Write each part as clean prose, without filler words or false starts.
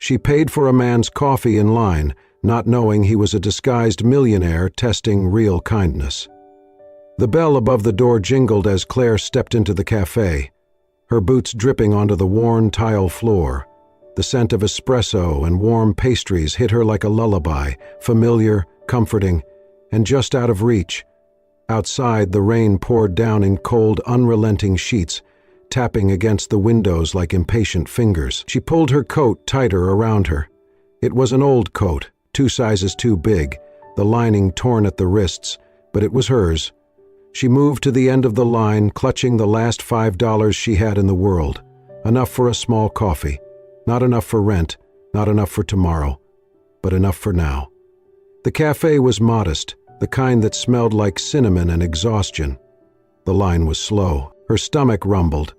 She paid for a man's coffee in line, not knowing he was a disguised millionaire testing real kindness. The bell above the door jingled as Claire stepped into the cafe, her boots dripping onto the worn tile floor. The scent of espresso and warm pastries hit her like a lullaby, familiar, comforting, and just out of reach. Outside, the rain poured down in cold, unrelenting sheets, tapping against the windows like impatient fingers. She pulled her coat tighter around her. It was an old coat, 2 sizes too big, the lining torn at the wrists, but it was hers. She moved to the end of the line, clutching the last $5 she had in the world. Enough for a small coffee. Not enough for rent, not enough for tomorrow, but enough for now. The cafe was modest, the kind that smelled like cinnamon and exhaustion. The line was slow. Her stomach rumbled.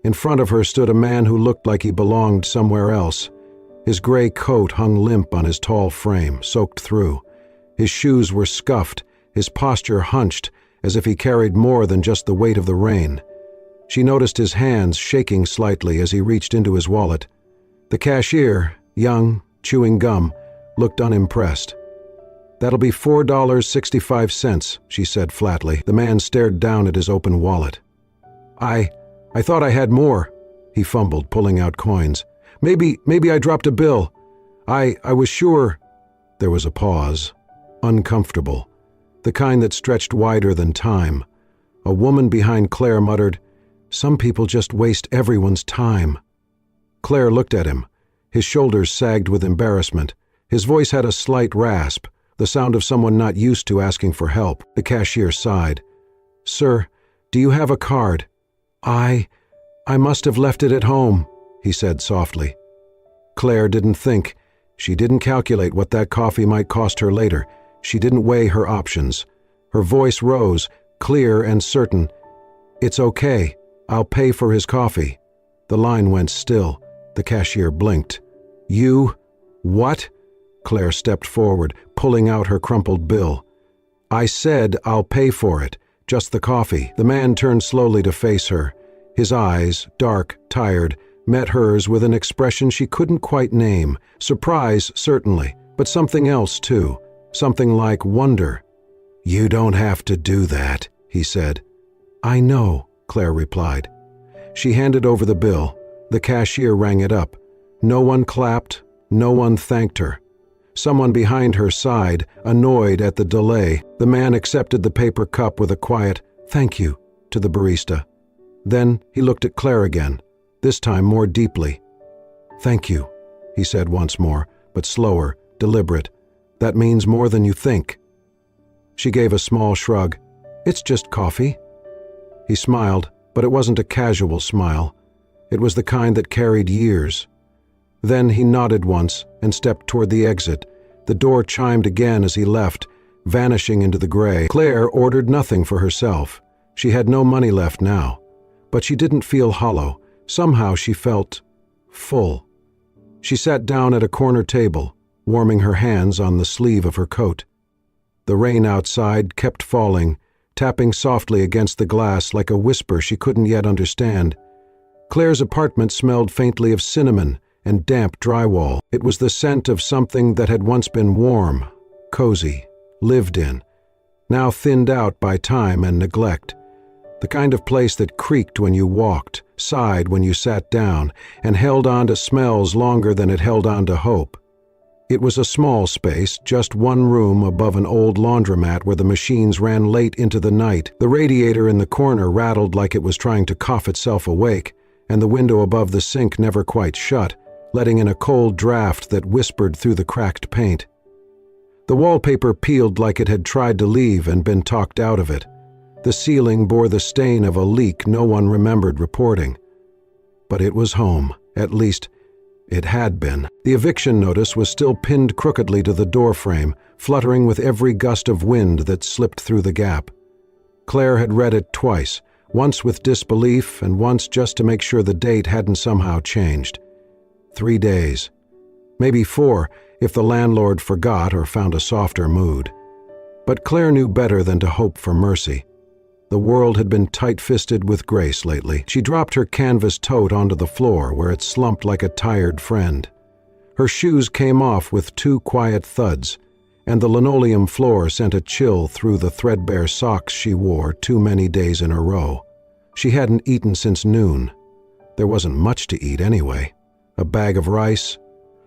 In front of her stood a man who looked like he belonged somewhere else. His gray coat hung limp on his tall frame, soaked through. His shoes were scuffed, his posture hunched, as if he carried more than just the weight of the rain. She noticed his hands shaking slightly as he reached into his wallet. The cashier, young, chewing gum, looked unimpressed. "That'll be $4.65, she said flatly. The man stared down at his open wallet. I thought I had more," he fumbled, pulling out coins. Maybe I dropped a bill. I was sure." There was a pause, uncomfortable, the kind that stretched wider than time. A woman behind Claire muttered, "Some people just waste everyone's time." Claire looked at him. His shoulders sagged with embarrassment. His voice had a slight rasp, the sound of someone not used to asking for help. The cashier sighed. "Sir, do you have a card?" I must have left it at home," he said softly. Claire didn't think. She didn't calculate what that coffee might cost her later. She didn't weigh her options. Her voice rose, clear and certain. "It's okay. I'll pay for his coffee." The line went still. The cashier blinked. "You? What?" Claire stepped forward, pulling out her crumpled bill. "I said I'll pay for it. Just the coffee." The man turned slowly to face her. His eyes, dark, tired, met hers with an expression she couldn't quite name. Surprise, certainly, but something else, too. Something like wonder. "You don't have to do that," he said. "I know," Claire replied. She handed over the bill. The cashier rang it up. No one clapped, no one thanked her. Someone behind her sighed, annoyed at the delay. The man accepted the paper cup with a quiet, "Thank you," to the barista. Then he looked at Claire again, this time more deeply. "Thank you," he said once more, but slower, deliberate. "That means more than you think." She gave a small shrug. "It's just coffee." He smiled, but it wasn't a casual smile. It was the kind that carried years. Then he nodded once and stepped toward the exit. The door chimed again as he left, vanishing into the gray. Claire ordered nothing for herself. She had no money left now. But she didn't feel hollow. Somehow she felt full. She sat down at a corner table, warming her hands on the sleeve of her coat. The rain outside kept falling, tapping softly against the glass like a whisper she couldn't yet understand. Claire's apartment smelled faintly of cinnamon and damp drywall. It was the scent of something that had once been warm, cozy, lived in, now thinned out by time and neglect. The kind of place that creaked when you walked, sighed when you sat down, and held on to smells longer than it held on to hope. It was a small space, just one room above an old laundromat where the machines ran late into the night. The radiator in the corner rattled like it was trying to cough itself awake, and the window above the sink never quite shut, letting in a cold draft that whispered through the cracked paint. The wallpaper peeled like it had tried to leave and been talked out of it. The ceiling bore the stain of a leak no one remembered reporting. But it was home, at least it had been. The eviction notice was still pinned crookedly to the doorframe, fluttering with every gust of wind that slipped through the gap. Claire had read it twice, once with disbelief and once just to make sure the date hadn't somehow changed. 3 days. Maybe 4 if the landlord forgot or found a softer mood. But Claire knew better than to hope for mercy. The world had been tight-fisted with grace lately. She dropped her canvas tote onto the floor where it slumped like a tired friend. Her shoes came off with two quiet thuds, and the linoleum floor sent a chill through the threadbare socks she wore too many days in a row. She hadn't eaten since noon. There wasn't much to eat anyway. A bag of rice,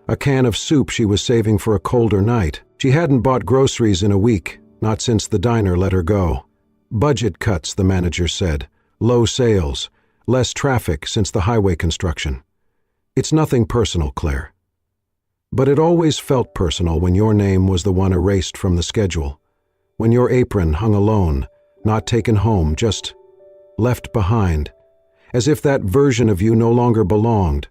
a can of soup she was saving for a colder night. She hadn't bought groceries in a week, not since the diner let her go. Budget cuts, the manager said. Low sales, less traffic since the highway construction. It's nothing personal, Claire. But it always felt personal when your name was the one erased from the schedule. When your apron hung alone, not taken home, just left behind, as if that version of you no longer belonged.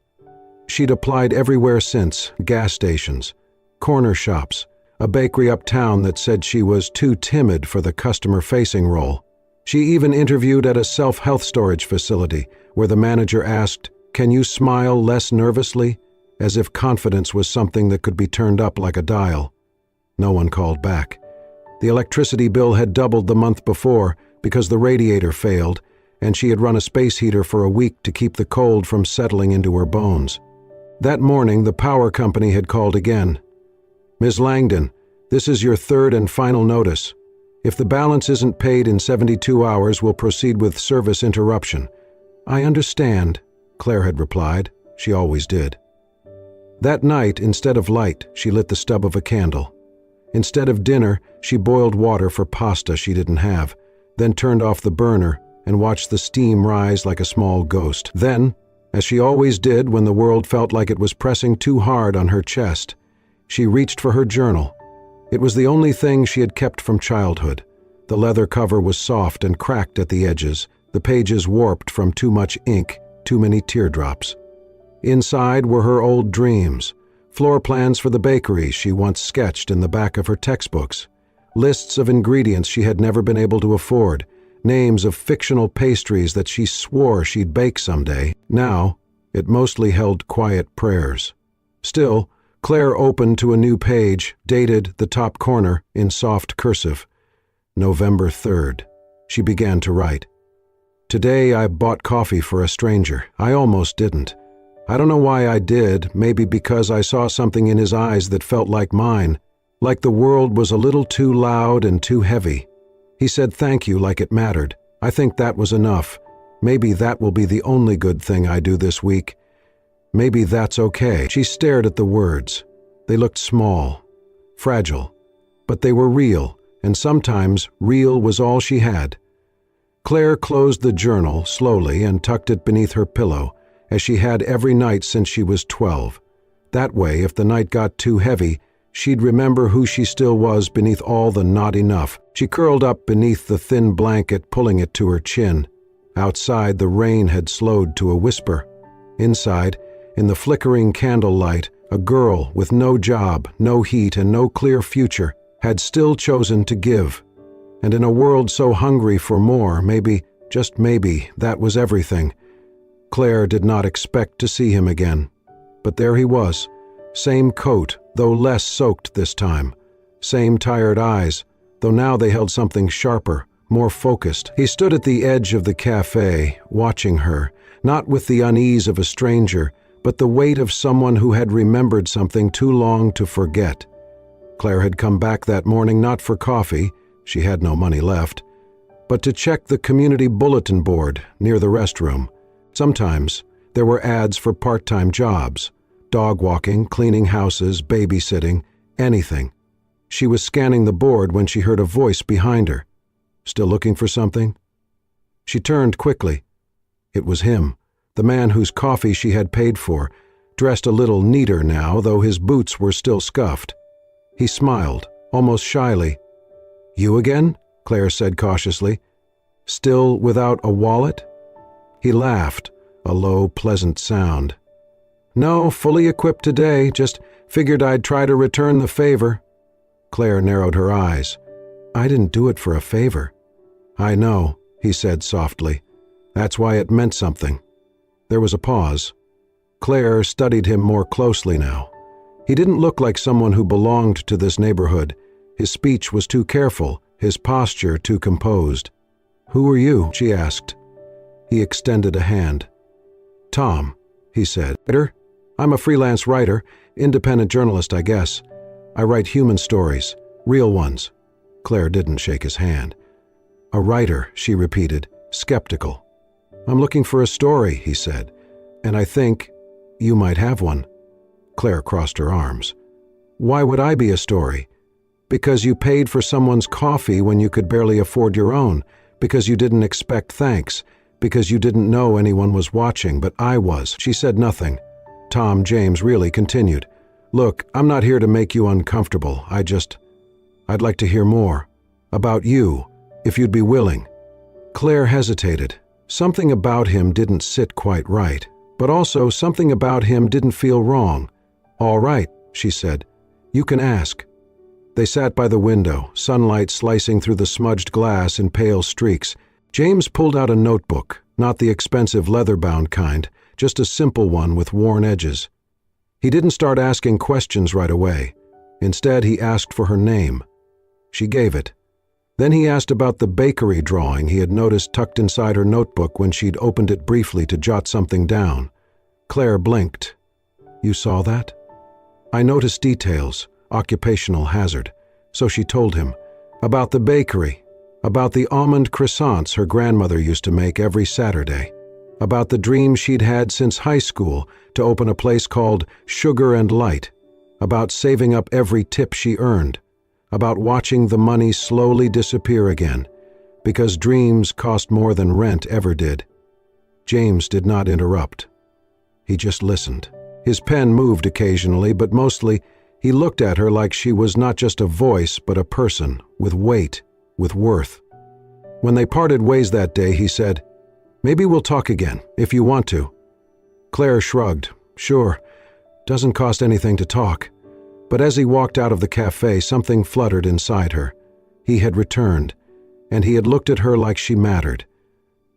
She'd applied everywhere since, gas stations, corner shops, a bakery uptown that said she was too timid for the customer-facing role. She even interviewed at a self-health storage facility where the manager asked, "Can you smile less nervously?" as if confidence was something that could be turned up like a dial. No one called back. The electricity bill had doubled the month before because the radiator failed, and she had run a space heater for a week to keep the cold from settling into her bones. That morning, the power company had called again. "Ms. Langdon, this is your third and final notice. If the balance isn't paid in 72 hours, we'll proceed with service interruption." "I understand," Claire had replied. She always did. That night, instead of light, she lit the stub of a candle. Instead of dinner, she boiled water for pasta she didn't have, then turned off the burner and watched the steam rise like a small ghost. Then, as she always did when the world felt like it was pressing too hard on her chest, she reached for her journal. It was the only thing she had kept from childhood. The leather cover was soft and cracked at the edges, the pages warped from too much ink, too many teardrops. Inside were her old dreams, floor plans for the bakery she once sketched in the back of her textbooks, lists of ingredients she had never been able to afford, names of fictional pastries that she swore she'd bake someday. Now, it mostly held quiet prayers. Still, Claire opened to a new page, dated the top corner in soft cursive. November 3rd. She began to write. "Today I bought coffee for a stranger. I almost didn't. I don't know why I did, maybe because I saw something in his eyes that felt like mine, like the world was a little too loud and too heavy. He said thank you like it mattered. I think that was enough. Maybe that will be the only good thing I do this week. Maybe that's okay." She stared at the words. They looked small, fragile, but they were real, and sometimes real was all she had. Claire closed the journal slowly and tucked it beneath her pillow, as she had every night since she was 12. That way, if the night got too heavy, she'd remember who she still was beneath all the not enough. She curled up beneath the thin blanket, pulling it to her chin. Outside, the rain had slowed to a whisper. Inside, in the flickering candlelight, a girl with no job, no heat, and no clear future had still chosen to give. And in a world so hungry for more, maybe, just maybe, that was everything. Claire did not expect to see him again. But there he was, same coat, though less soaked this time. Same tired eyes, though now they held something sharper, more focused. He stood at the edge of the cafe, watching her, not with the unease of a stranger, but the weight of someone who had remembered something too long to forget. Claire had come back that morning not for coffee, she had no money left, but to check the community bulletin board near the restroom. Sometimes there were ads for part-time jobs, dog walking, cleaning houses, babysitting, anything. She was scanning the board when she heard a voice behind her. "Still looking for something?" She turned quickly. It was him, the man whose coffee she had paid for, dressed a little neater now, though his boots were still scuffed. He smiled, almost shyly. "You again?" Claire said cautiously. "Still without a wallet?" He laughed, a low, pleasant sound. "No, fully equipped today, just figured I'd try to return the favor." Claire narrowed her eyes. "I didn't do it for a favor." "I know," he said softly. "That's why it meant something." There was a pause. Claire studied him more closely now. He didn't look like someone who belonged to this neighborhood. His speech was too careful, his posture too composed. "Who are you?" she asked. He extended a hand. "Tom," he said. "Writer?" I'm a freelance writer, independent journalist, I guess. I write human stories, real ones." Claire didn't shake his hand. "A writer," she repeated, skeptical. "I'm looking for a story," he said, "and I think you might have one." Claire crossed her arms. "Why would I be a story?" "Because you paid for someone's coffee when you could barely afford your own, because you didn't expect thanks, because you didn't know anyone was watching, but I was." She said nothing. Tom James really continued. "Look, I'm not here to make you uncomfortable. I'd like to hear more. About you, if you'd be willing." Claire hesitated. Something about him didn't sit quite right, but also something about him didn't feel wrong. "All right," she said. "You can ask." They sat by the window, sunlight slicing through the smudged glass in pale streaks. James pulled out a notebook, not the expensive leather-bound kind, just a simple one with worn edges. He didn't start asking questions right away. Instead, he asked for her name. She gave it. Then he asked about the bakery drawing he had noticed tucked inside her notebook when she'd opened it briefly to jot something down. Claire blinked. "You saw that?" "I noticed details, occupational hazard." So she told him. About the bakery. About the almond croissants her grandmother used to make every Saturday. About the dream she'd had since high school to open a place called Sugar and Light. About saving up every tip she earned. About watching the money slowly disappear again, because dreams cost more than rent ever did. James did not interrupt. He just listened. His pen moved occasionally, but mostly he looked at her like she was not just a voice, but a person, with weight, with worth. When they parted ways that day, he said, "Maybe we'll talk again, if you want to." Claire shrugged. "Sure. Doesn't cost anything to talk." But as he walked out of the cafe, something fluttered inside her. He had returned, and he had looked at her like she mattered.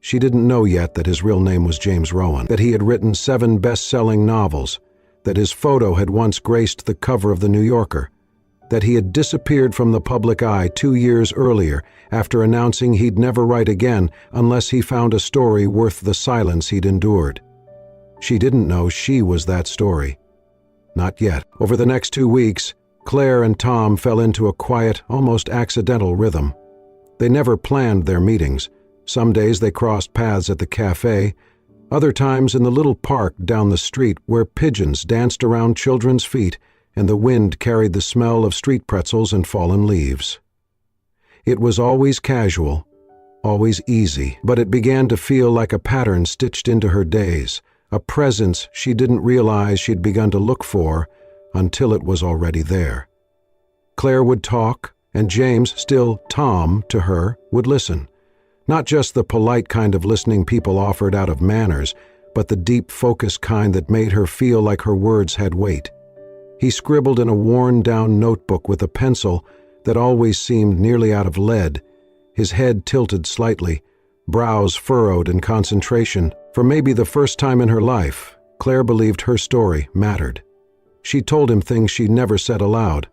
She didn't know yet that his real name was James Rowan, that he had written 7 best-selling novels, that his photo had once graced the cover of The New Yorker, that he had disappeared from the public eye 2 years earlier after announcing he'd never write again unless he found a story worth the silence he'd endured. She didn't know she was that story. Not yet. Over the next 2 weeks, Claire and Tom fell into a quiet, almost accidental rhythm. They never planned their meetings. Some days they crossed paths at the cafe, other times in the little park down the street where pigeons danced around children's feet and the wind carried the smell of street pretzels and fallen leaves. It was always casual, always easy, but it began to feel like a pattern stitched into her days, a presence she didn't realize she'd begun to look for until it was already there. Claire would talk, and James, still Tom to her, would listen. Not just the polite kind of listening people offered out of manners, but the deep focus kind that made her feel like her words had weight. He scribbled in a worn-down notebook with a pencil that always seemed nearly out of lead, his head tilted slightly, brows furrowed in concentration. For maybe the first time in her life, Claire believed her story mattered. She told him things she never said aloud,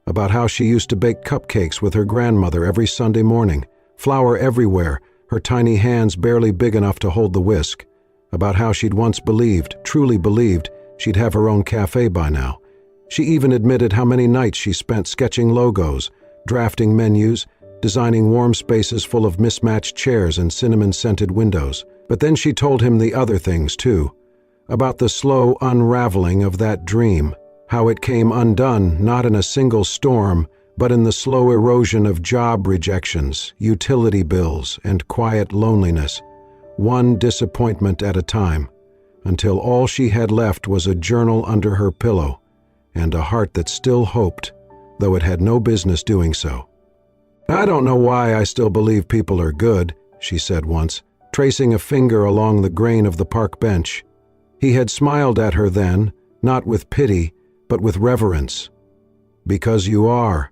about how she used to bake cupcakes with her grandmother every Sunday morning, flour everywhere, her tiny hands barely big enough to hold the whisk, about how she'd once believed, truly believed, she'd have her own cafe by now. She even admitted how many nights she spent sketching logos, drafting menus, designing warm spaces full of mismatched chairs and cinnamon-scented windows. But then she told him the other things, too, about the slow unraveling of that dream, how it came undone not in a single storm, but in the slow erosion of job rejections, utility bills, and quiet loneliness, one disappointment at a time, until all she had left was a journal under her pillow and a heart that still hoped, though it had no business doing so. "I don't know why I still believe people are good," she said once, tracing a finger along the grain of the park bench. He had smiled at her then, not with pity, but with reverence. "Because you are."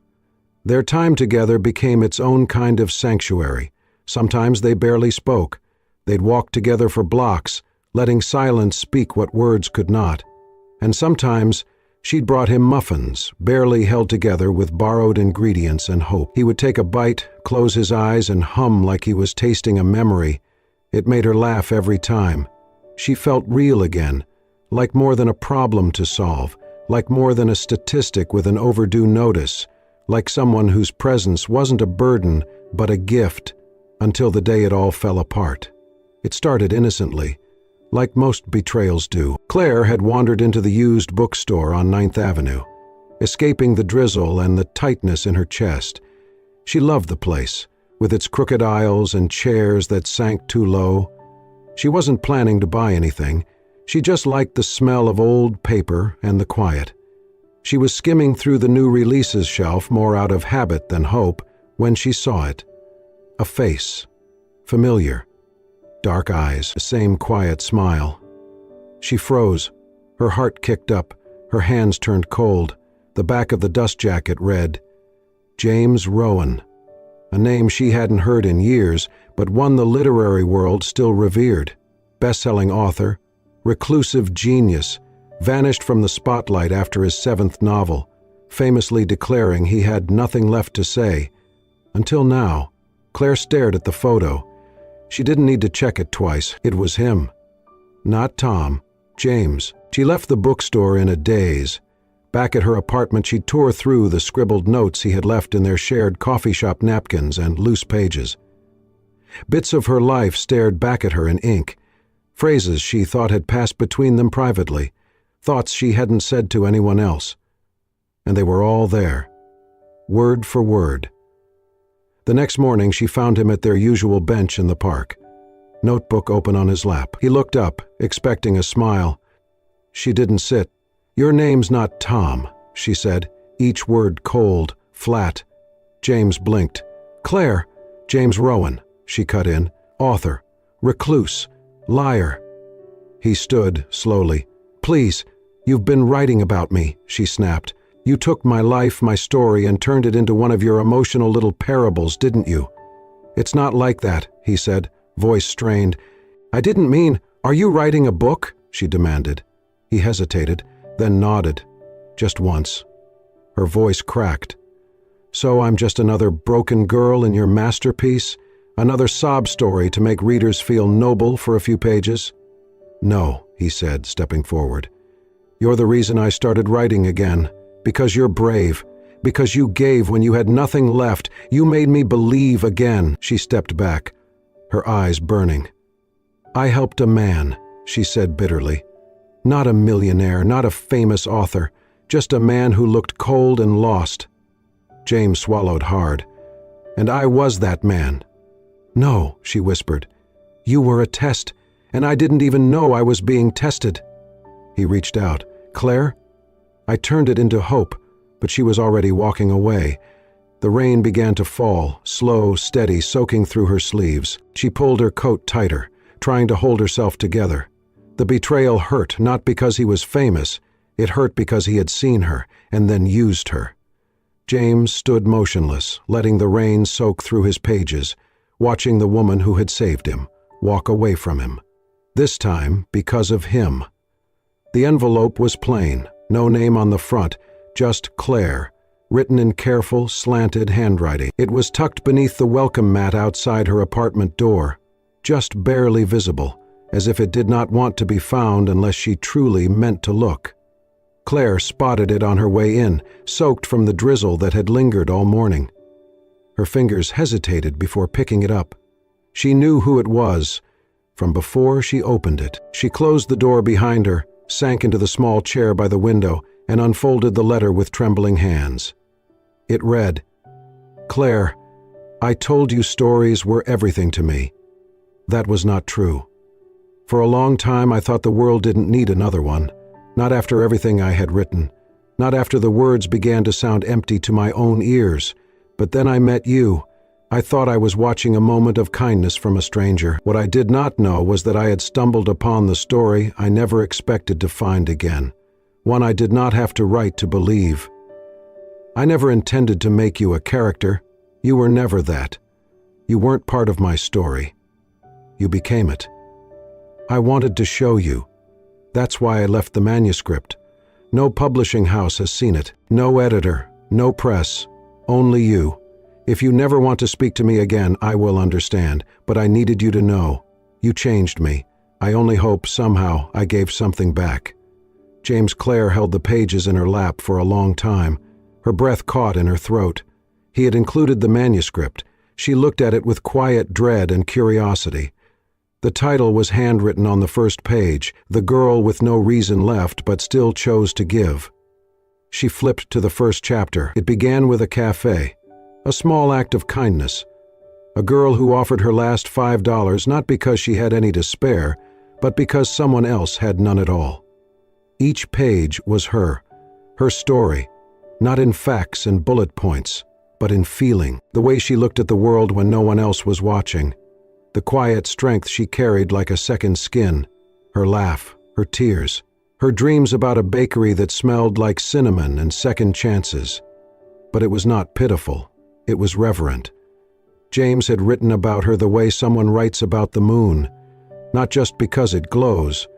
Their time together became its own kind of sanctuary. Sometimes they barely spoke. They'd walk together for blocks, letting silence speak what words could not. And sometimes she'd brought him muffins, barely held together with borrowed ingredients and hope. He would take a bite, close his eyes, and hum like he was tasting a memory. It made her laugh every time. She felt real again, like more than a problem to solve, like more than a statistic with an overdue notice, like someone whose presence wasn't a burden but a gift, until the day it all fell apart. It started innocently, like most betrayals do. Claire had wandered into the used bookstore on 9th Avenue, escaping the drizzle and the tightness in her chest. She loved the place, with its crooked aisles and chairs that sank too low. She wasn't planning to buy anything. She just liked the smell of old paper and the quiet. She was skimming through the new releases shelf more out of habit than hope when she saw it. A face. Familiar. Dark eyes, the same quiet smile. She froze. Her heart kicked up. Her hands turned cold. The back of the dust jacket read, James Rowan. A name she hadn't heard in years, but one the literary world still revered. Best-selling author, reclusive genius, vanished from the spotlight after his 7th novel, famously declaring he had nothing left to say. Until now, Claire stared at the photo. She didn't need to check it twice. It was him. Not Tom, James. She left the bookstore in a daze. Back at her apartment, she tore through the scribbled notes he had left in their shared coffee shop napkins and loose pages. Bits of her life stared back at her in ink, phrases she thought had passed between them privately, thoughts she hadn't said to anyone else. And they were all there, word for word. The next morning, she found him at their usual bench in the park, notebook open on his lap. He looked up, expecting a smile. She didn't sit. Your name's not Tom, she said, each word cold, flat. James blinked. Claire, James Rowan, she cut in, author, recluse, liar. He stood, slowly. Please, you've been writing about me, she snapped. You took my life, my story, and turned it into one of your emotional little parables, didn't you? It's not like that, he said, voice strained. I didn't mean, are you writing a book? She demanded. He hesitated, then nodded, just once. Her voice cracked. So I'm just another broken girl in your masterpiece? Another sob story to make readers feel noble for a few pages? No, he said, stepping forward. You're the reason I started writing again. Because you're brave. Because you gave when you had nothing left. You made me believe again. She stepped back, her eyes burning. I helped a man, she said bitterly. Not a millionaire, not a famous author, just a man who looked cold and lost. James swallowed hard. And I was that man. No, she whispered. You were a test, and I didn't even know I was being tested. He reached out. Claire? I turned it into hope, but she was already walking away. The rain began to fall, slow, steady, soaking through her sleeves. She pulled her coat tighter, trying to hold herself together. The betrayal hurt, not because he was famous. It hurt because he had seen her, and then used her. James stood motionless, letting the rain soak through his pages, watching the woman who had saved him walk away from him. This time, because of him. The envelope was plain. No name on the front, just Claire, written in careful, slanted handwriting. It was tucked beneath the welcome mat outside her apartment door, just barely visible, as if it did not want to be found unless she truly meant to look. Claire spotted it on her way in, soaked from the drizzle that had lingered all morning. Her fingers hesitated before picking it up. She knew who it was from before she opened it. She closed the door behind her, sank into the small chair by the window, and unfolded the letter with trembling hands. It read, Claire, I told you stories were everything to me. That was not true. For a long time I thought the world didn't need another one, not after everything I had written, not after the words began to sound empty to my own ears. But then I met you. I thought I was watching a moment of kindness from a stranger. What I did not know was that I had stumbled upon the story I never expected to find again, one I did not have to write to believe. I never intended to make you a character. You were never that. You weren't part of my story. You became it. I wanted to show you. That's why I left the manuscript. No publishing house has seen it. No editor, no press, only you. If you never want to speak to me again, I will understand, but I needed you to know. You changed me. I only hope somehow I gave something back. Claire held the pages in her lap for a long time. Her breath caught in her throat. He had included the manuscript. She looked at it with quiet dread and curiosity. The title was handwritten on the first page, "The Girl with No Reason Left But Still Chose to Give." She flipped to the first chapter. It began with a cafe, a small act of kindness. A girl who offered her last $5 not because she had any to spare, but because someone else had none at all. Each page was her story, not in facts and bullet points, but in feeling, the way she looked at the world when no one else was watching, the quiet strength she carried like a second skin, her laugh, her tears, her dreams about a bakery that smelled like cinnamon and second chances. But it was not pitiful, it was reverent. James had written about her the way someone writes about the moon, not just because it glows,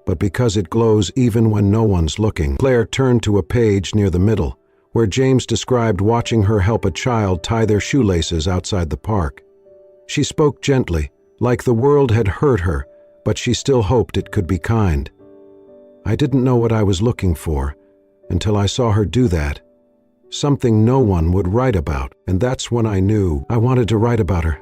but because it glows even when no one's looking. Claire turned to a page near the middle, where James described watching her help a child tie their shoelaces outside the park. She spoke gently, like the world had hurt her, but she still hoped it could be kind. I didn't know what I was looking for until I saw her do that. Something no one would write about, and that's when I knew I wanted to write about her.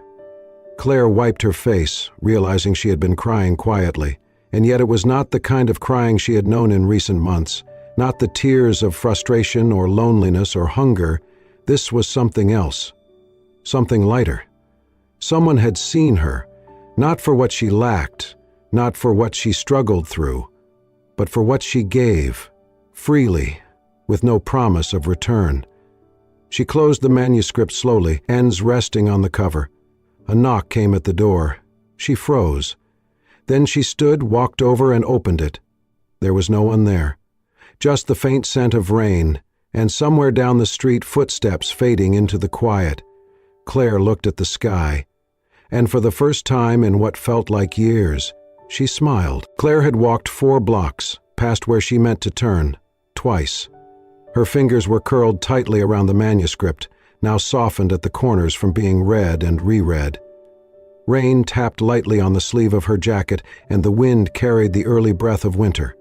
Claire wiped her face, realizing she had been crying quietly, and yet it was not the kind of crying she had known in recent months, not the tears of frustration or loneliness or hunger. This was something else, something lighter. Someone had seen her, not for what she lacked, not for what she struggled through, but for what she gave, freely, with no promise of return. She closed the manuscript slowly, ends resting on the cover. A knock came at the door. She froze. Then she stood, walked over, and opened it. There was no one there. Just the faint scent of rain, and somewhere down the street footsteps fading into the quiet. Claire looked at the sky, and for the first time in what felt like years, she smiled. Claire had walked 4 blocks, past where she meant to turn, twice. Her fingers were curled tightly around the manuscript, now softened at the corners from being read and reread. Rain tapped lightly on the sleeve of her jacket, and the wind carried the early breath of winter.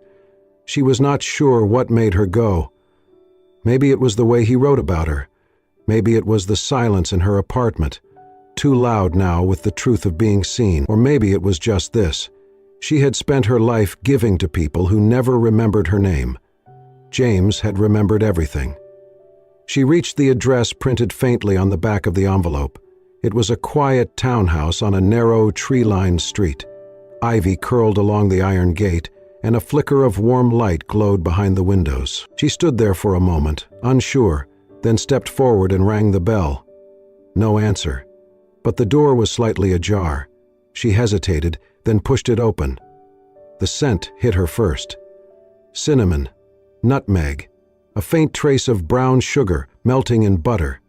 She was not sure what made her go. Maybe it was the way he wrote about her. Maybe it was the silence in her apartment, too loud now with the truth of being seen. Or maybe it was just this. She had spent her life giving to people who never remembered her name. James had remembered everything. She reached the address printed faintly on the back of the envelope. It was a quiet townhouse on a narrow, tree-lined street. Ivy curled along the iron gate, and a flicker of warm light glowed behind the windows. She stood there for a moment, unsure, then stepped forward and rang the bell. No answer. But the door was slightly ajar. She hesitated, then pushed it open. The scent hit her first. Cinnamon, nutmeg, a faint trace of brown sugar melting in butter.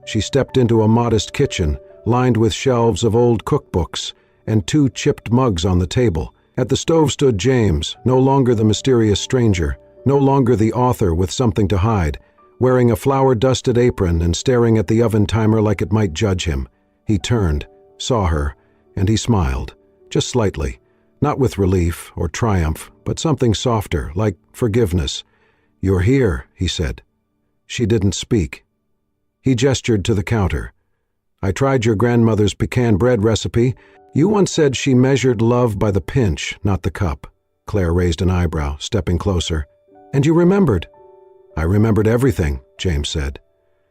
She stepped into a modest kitchen, lined with shelves of old cookbooks, and 2 chipped mugs on the table. At the stove stood James, no longer the mysterious stranger, no longer the author with something to hide, wearing a flour-dusted apron and staring at the oven timer like it might judge him. He turned, saw her, and he smiled, just slightly, not with relief or triumph, but something softer, like forgiveness. "You're here," he said. She didn't speak. He gestured to the counter. "I tried your grandmother's pecan bread recipe. You once said she measured love by the pinch, not the cup." Claire raised an eyebrow, stepping closer. "And you remembered?" "I remembered everything," James said.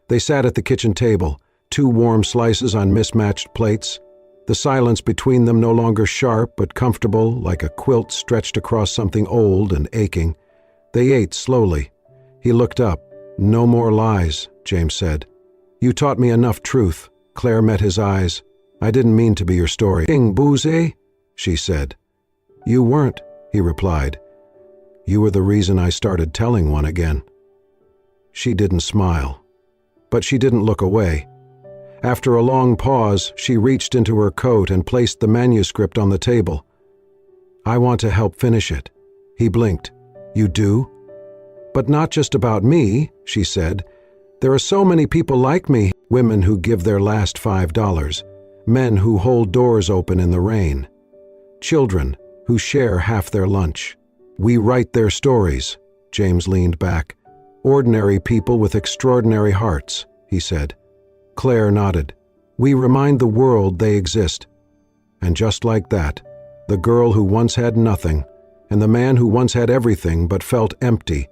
They sat at the kitchen table, 2 warm slices on mismatched plates. The silence between them no longer sharp but comfortable, like a quilt stretched across something old and aching. They ate slowly. He looked up. "No more lies," James said. "You taught me enough truth." Claire met his eyes. "I didn't mean to be your story." "King Boozy," she said. "You weren't," he replied. "You were the reason I started telling one again." She didn't smile, but she didn't look away. After a long pause, she reached into her coat and placed the manuscript on the table. "I want to help finish it." He blinked. "You do?" "But not just about me," she said. "There are so many people like me, women who give their last $5, men who hold doors open in the rain, children who share half their lunch, "We write their stories," James leaned back. "Ordinary people with extraordinary hearts," he said. Claire nodded. "We remind the world they exist." And just like that, the girl who once had nothing, and the man who once had everything but felt empty,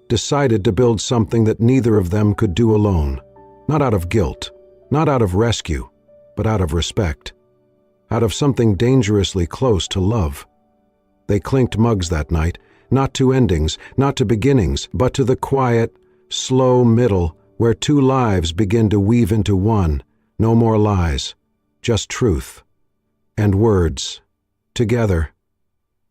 decided to build something that neither of them could do alone. Not out of guilt, not out of rescue, but out of respect. Out of something dangerously close to love. They clinked mugs that night, not to endings, not to beginnings, but to the quiet, slow middle where two lives begin to weave into one. No more lies, just truth. And words. Together.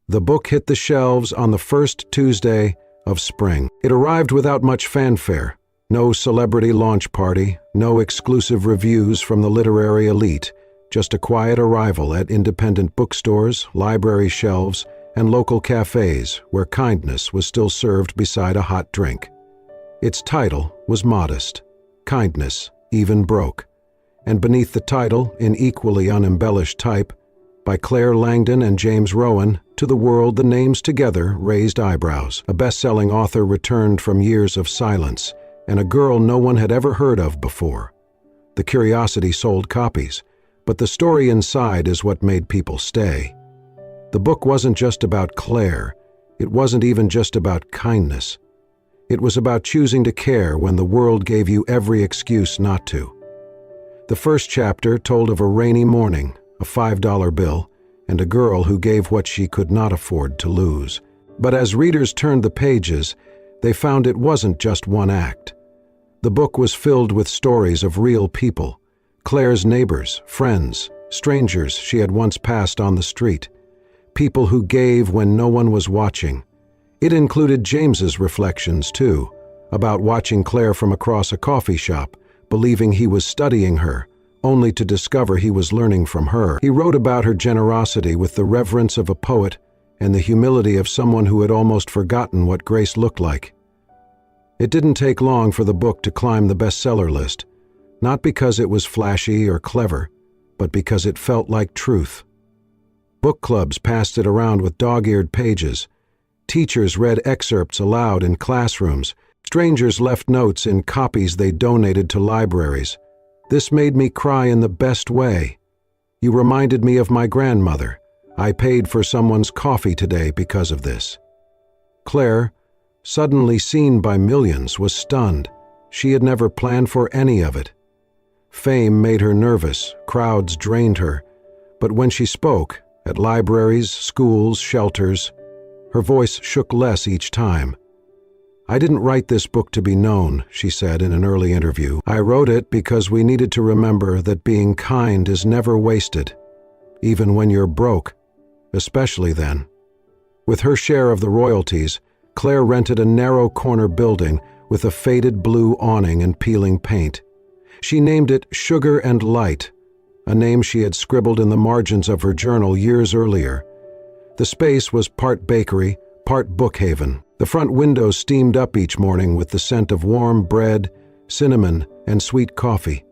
The book hit the shelves on the first Tuesday of spring. It arrived without much fanfare. No celebrity launch party, no exclusive reviews from the literary elite, just a quiet arrival at independent bookstores, library shelves, and local cafes where kindness was still served beside a hot drink. Its title was modest, Kindness, Even Broke, and beneath the title, in equally unembellished type, by Claire Langdon and James Rowan, to the world the names together raised eyebrows. A best-selling author returned from years of silence, and a girl no one had ever heard of before. The curiosity sold copies, but the story inside is what made people stay. The book wasn't just about Claire. It wasn't even just about kindness. It was about choosing to care when the world gave you every excuse not to. The first chapter told of a rainy morning, a $5 bill, and a girl who gave what she could not afford to lose. But as readers turned the pages, they found it wasn't just one act. The book was filled with stories of real people, Claire's neighbors, friends, strangers she had once passed on the street, people who gave when no one was watching. It included James's reflections, too, about watching Claire from across a coffee shop, believing he was studying her, only to discover he was learning from her. He wrote about her generosity with the reverence of a poet and the humility of someone who had almost forgotten what grace looked like. It didn't take long for the book to climb the bestseller list, not because it was flashy or clever, but because it felt like truth. Book clubs passed it around with dog-eared pages. Teachers read excerpts aloud in classrooms. Strangers left notes in copies they donated to libraries. This made me cry in the best way. You reminded me of my grandmother. I paid for someone's coffee today because of this. Claire, suddenly seen by millions, was stunned. She had never planned for any of it. Fame made her nervous, crowds drained her, but when she spoke, at libraries, schools, shelters, her voice shook less each time. "I didn't write this book to be known," she said in an early interview. "I wrote it because we needed to remember that being kind is never wasted, even when you're broke, especially then." With her share of the royalties, Claire rented a narrow corner building with a faded blue awning and peeling paint. She named it Sugar and Light, a name she had scribbled in the margins of her journal years earlier. The space was part bakery, part bookhaven. The front windows steamed up each morning with the scent of warm bread, cinnamon, and sweet coffee.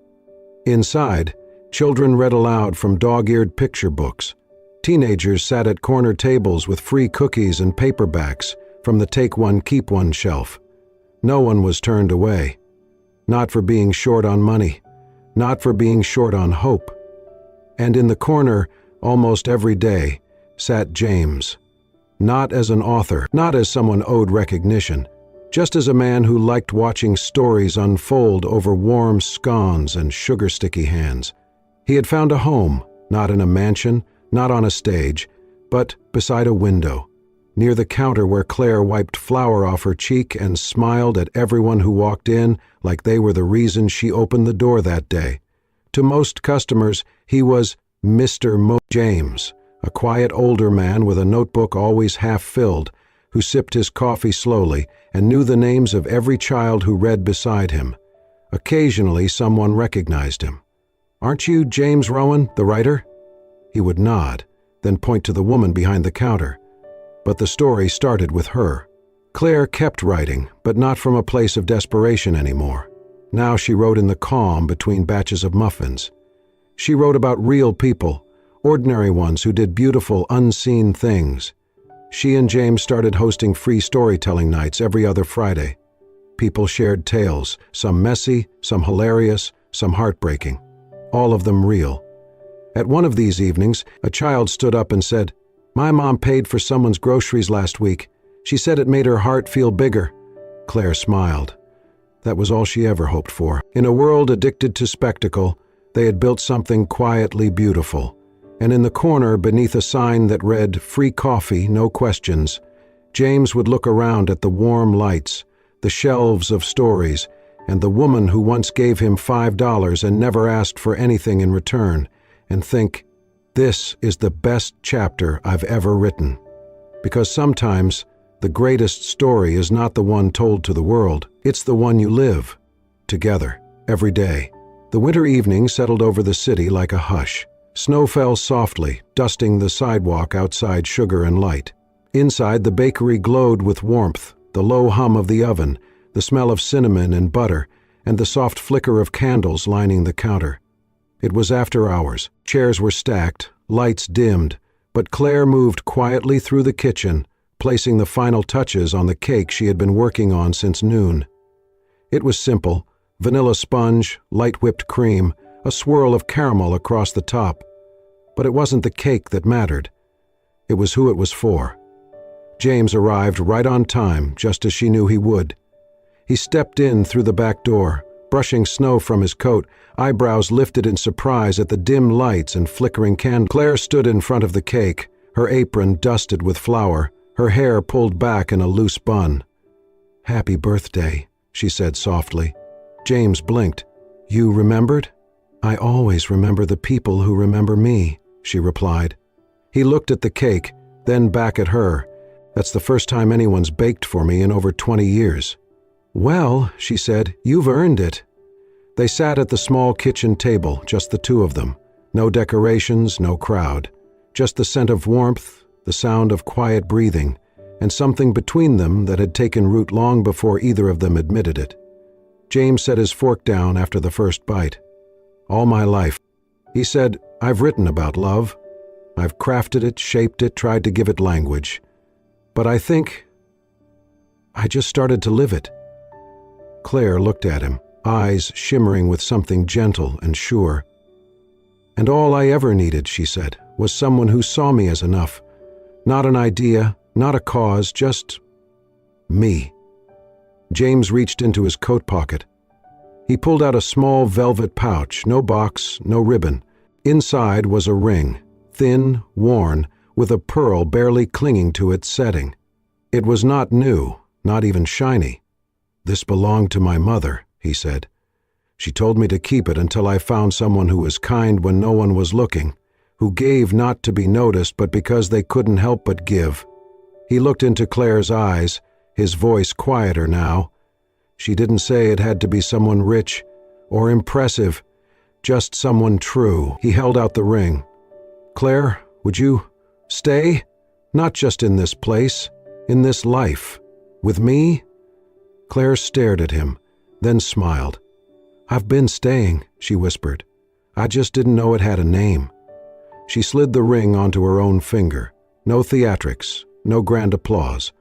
Inside, children read aloud from dog-eared picture books. Teenagers sat at corner tables with free cookies and paperbacks from the Take One, Keep One shelf. No one was turned away. Not for being short on money, not for being short on hope. And in the corner, almost every day, sat James. Not as an author, not as someone owed recognition, just as a man who liked watching stories unfold over warm scones and sugar-sticky hands. He had found a home, not in a mansion, not on a stage, but beside a window, near the counter where Claire wiped flour off her cheek and smiled at everyone who walked in like they were the reason she opened the door that day. To most customers, he was Mr. James, a quiet older man with a notebook always half-filled, who sipped his coffee slowly and knew the names of every child who read beside him. Occasionally, someone recognized him. "Aren't you James Rowan, the writer?" He would nod, then point to the woman behind the counter. But the story started with her. Claire kept writing, but not from a place of desperation anymore. Now she wrote in the calm between batches of muffins. She wrote about real people, ordinary ones who did beautiful, unseen things. She and James started hosting free storytelling nights every other Friday. People shared tales, some messy, some hilarious, some heartbreaking, all of them real. At one of these evenings, a child stood up and said, "My mom paid for someone's groceries last week. She said it made her heart feel bigger." Claire smiled. That was all she ever hoped for. In a world addicted to spectacle, they had built something quietly beautiful. And in the corner, beneath a sign that read, "Free coffee, no questions," James would look around at the warm lights, the shelves of stories, and the woman who once gave him $5 and never asked for anything in return, and think, this is the best chapter I've ever written. Because sometimes, the greatest story is not the one told to the world, it's the one you live, together, every day. The winter evening settled over the city like a hush. Snow fell softly, dusting the sidewalk outside Sugar and Light. Inside, the bakery glowed with warmth, the low hum of the oven, the smell of cinnamon and butter, and the soft flicker of candles lining the counter. It was after hours. Chairs were stacked, lights dimmed, but Claire moved quietly through the kitchen, placing the final touches on the cake she had been working on since noon. It was simple: vanilla sponge, light whipped cream, a swirl of caramel across the top. But it wasn't the cake that mattered. It was who it was for. James arrived right on time, just as she knew he would. He stepped in through the back door, brushing snow from his coat, eyebrows lifted in surprise at the dim lights and flickering candles. Claire stood in front of the cake, her apron dusted with flour, her hair pulled back in a loose bun. "Happy birthday," she said softly. James blinked. "You remembered?" "I always remember the people who remember me," she replied. He looked at the cake, then back at her. "That's the first time anyone's baked for me in over 20 years. "Well," she said, "you've earned it." They sat at the small kitchen table, just the two of them. No decorations, no crowd. Just the scent of warmth, the sound of quiet breathing, and something between them that had taken root long before either of them admitted it. James set his fork down after the first bite. "All my life," he said, "I've written about love. I've crafted it, shaped it, tried to give it language. But I think I just started to live it." Claire looked at him, eyes shimmering with something gentle and sure. "And all I ever needed," she said, "was someone who saw me as enough. Not an idea, not a cause, just me." James reached into his coat pocket. He pulled out a small velvet pouch, no box, no ribbon. Inside was a ring, thin, worn, with a pearl barely clinging to its setting. It was not new, not even shiny. "This belonged to my mother," he said. "She told me to keep it until I found someone who was kind when no one was looking, who gave not to be noticed but because they couldn't help but give." He looked into Claire's eyes, his voice quieter now. She didn't say it had to be someone rich or impressive, just someone true. He held out the ring. "Claire, would you stay? Not just in this place, in this life. With me?" Claire stared at him, then smiled. "I've been staying," she whispered. "I just didn't know it had a name." She slid the ring onto her own finger. No theatrics, no grand applause.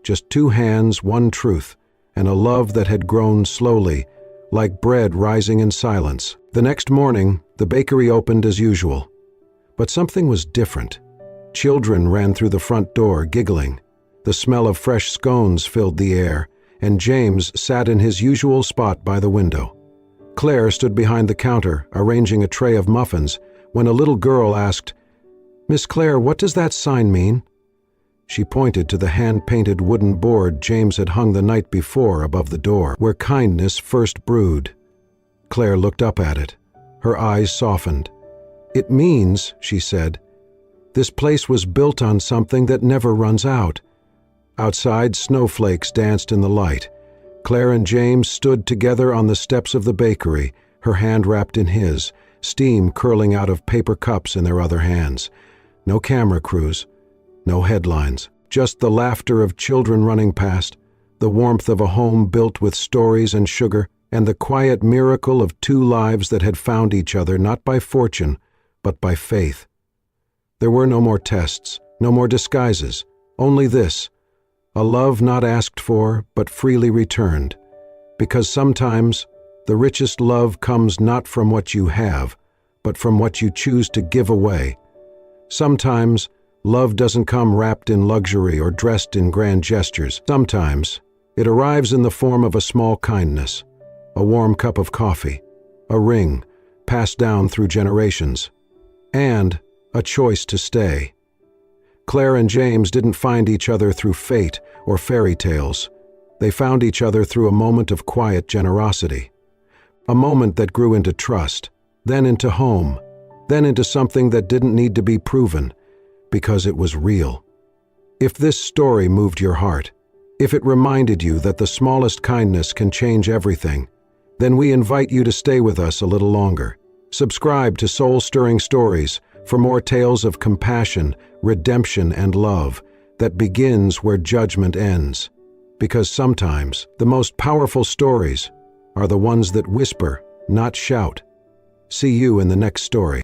Just two hands, one truth, and a love that had grown slowly, like bread rising in silence. The next morning, the bakery opened as usual. But something was different. Children ran through the front door, giggling. The smell of fresh scones filled the air, and James sat in his usual spot by the window. Claire stood behind the counter, arranging a tray of muffins, when a little girl asked, "Miss Claire, what does that sign mean?" She pointed to the hand-painted wooden board James had hung the night before above the door, where kindness first brewed. Claire looked up at it. Her eyes softened. "It means," she said, "this place was built on something that never runs out." Outside, snowflakes danced in the light. Claire and James stood together on the steps of the bakery, her hand wrapped in his, steam curling out of paper cups in their other hands. No camera crews, no headlines, just the laughter of children running past, the warmth of a home built with stories and sugar, and the quiet miracle of two lives that had found each other not by fortune, but by faith. There were no more tests, no more disguises, Only this: a love not asked for, but freely returned. Because sometimes the richest love comes not from what you have, but from what you choose to give away. Sometimes love doesn't come wrapped in luxury or dressed in grand gestures. Sometimes it arrives in the form of a small kindness, a warm cup of coffee, a ring passed down through generations, and a choice to stay. Claire and James didn't find each other through fate or fairy tales. They found each other through a moment of quiet generosity. A moment that grew into trust, then into home, then into something that didn't need to be proven, because it was real. If this story moved your heart, if it reminded you that the smallest kindness can change everything, then we invite you to stay with us a little longer. Subscribe to Soul-Stirring Stories for more tales of compassion, redemption, and love that begins where judgment ends. Because sometimes the most powerful stories are the ones that whisper, not shout. See you in the next story.